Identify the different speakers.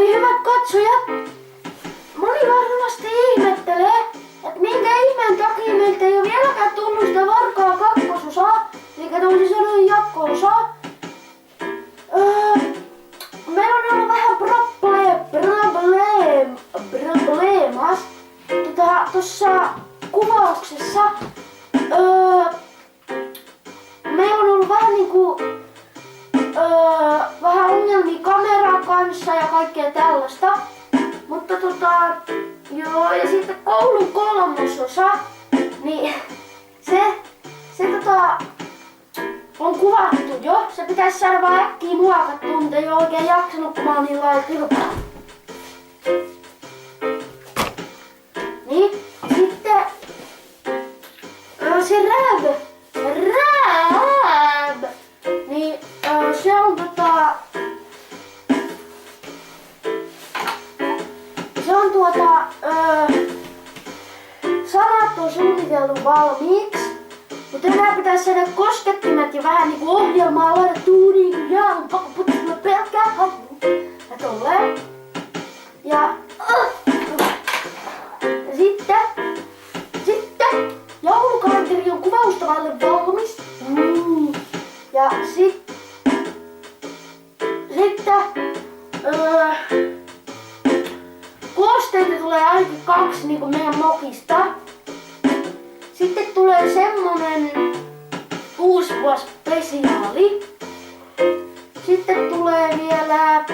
Speaker 1: niin hyvät katsojat, moni varmasti ihmettelee, että minkä ihmeen takia meiltä ei ole vieläkään tullut sitä Varkaa kakkososaa, eikä toisin sanoen jatko-osaa. Meillä on ollut vähän probleemas tuossa kuvauksessa. Meillä on ollut vähän niinku vähän ongelmia kameran kanssa ja kaikkea tällaista. Mutta joo, ja sitten koulun kolmososa, niin se on kuvattu jo. Se pitäisi saada vaan äkkiä muokattua, mutta ei oo oikein jaksanut, kun mä oon niin lailla. Niin, sitten se rääb, niin se on sanat on suunniteltu valmiiksi, mutta enää pitäisi saada koskettimet ja vähän niinku ohjelmaa laitettua niinku jäällä pelkkää havu ja tolleen. Ja sitten joulukalenteri on kuvaustavalle valmis. Ja sitten koosteita tulee ainakin 2 niinku meidän mokista. Sitten tulee semmonen uusi vuosi spesiaali. Sitten tulee vielä